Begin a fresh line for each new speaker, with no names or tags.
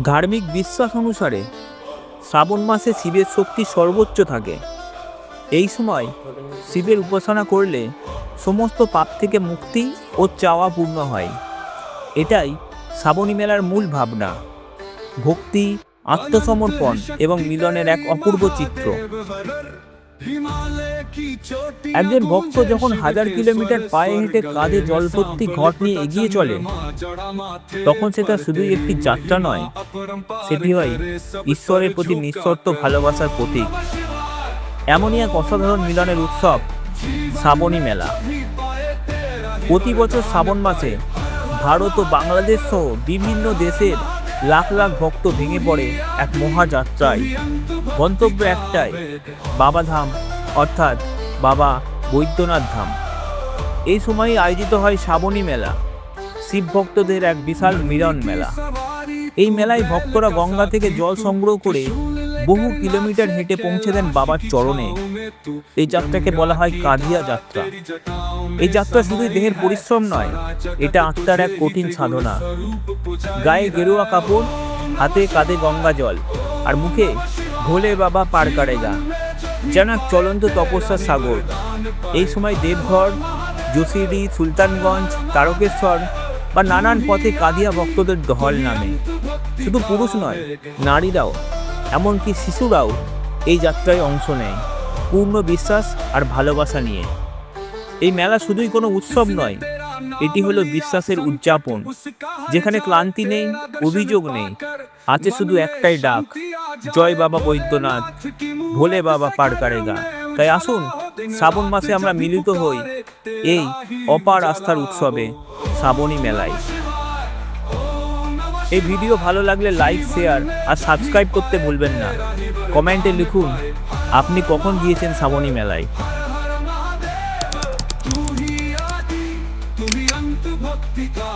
ধার্মিক বিশ্বাস অনুসারে শ্রাবণ মাসে শিবের শক্তি সর্বোচ্চ থাকে। এই সময় শিবের উপাসনা করলে সমস্ত পাপ থেকে মুক্তি ও চাওয়া পূর্ণ হয়। এটাই শ্রাবণী মেলার মূল ভাবনা, ভক্তি, আত্মসমর্পণ এবং মিলনের এক অপূর্ব চিত্র। একজন ভক্ত যখন 1000 কিলোমিটার পায়ে হেঁটে কাঁধে জলভর্তি ঘট নিয়ে এগিয়ে চলে, তখন সেটা শুধুই একটি যাত্রা নয়, সেটি হয় ঈশ্বরের প্রতি নিঃশর্ত ভালোবাসার প্রতীক। এমনই এক অসাধারণ মিলনের উৎসব শ্রাবণী মেলা। প্রতি বছর শ্রাবণ মাসে ভারত ও বাংলাদেশ সহ বিভিন্ন দেশের লাখ লাখ ভক্ত ভেঙে পড়ে এক মহাযাত্রায়। গন্তব্য একটাই, বাবাধাম অর্থাৎ বাবা বৈদ্যনাথ ধাম। এই সময় আয়োজিত হয় শ্রাবণী মেলা, শিব ভক্তদের এক বিশাল মিলন মেলা। এই মেলায় ভক্তরা গঙ্গা থেকে জল সংগ্রহ করে বহু কিলোমিটার হেঁটে পৌঁছে দেন বাবার চরণে। এই যাত্রাকে বলা হয় কাঁধিয়া যাত্রা। এই যাত্রা শুধু দেহের পরিশ্রম নয়, এটা আত্মার এক কঠিন সাধনা। গায়ে গেরুয়া কাপড়, হাতে কাঁধে গঙ্গা জল, আর মুখে ভোলে বাবা পার কারেগা, যেন এক চলন্ত তপস্যার সাগর। এই সময় দেবঘর, জসিডি, সুলতানগঞ্জ, তারকেশ্বর বা নানান পথে কাঁধিয়া ভক্তদের ঢল নামে। শুধু পুরুষ নয়, নারীরাও, এমনকি শিশুরাও এই যাত্রায় অংশ নেয়, পূর্ণ বিশ্বাস আর ভালোবাসা নিয়ে। এই মেলা শুধুই কোনো উৎসব নয়, এটি হলো বিশ্বাসের উদযাপন, যেখানে ক্লান্তি নেই, অভিযোগ নেই, আছে শুধু একটাই ডাক, জয় বাবা বৈদ্যনাথ, ভোলে বাবা পার কারেগা। তাই আসুন শ্রাবণ মাসে আমরা মিলিত হই এই অপার আস্থার উৎসবে, শ্রাবণী মেলায়। এই ভিডিও ভালো লাগলে লাইক, শেয়ার আর সাবস্ক্রাইব করতে ভুলবেন না। কমেন্টে লিখুন আপনি কখন গিয়েছেন শ্রাবণী মেলায়।
भक्ति का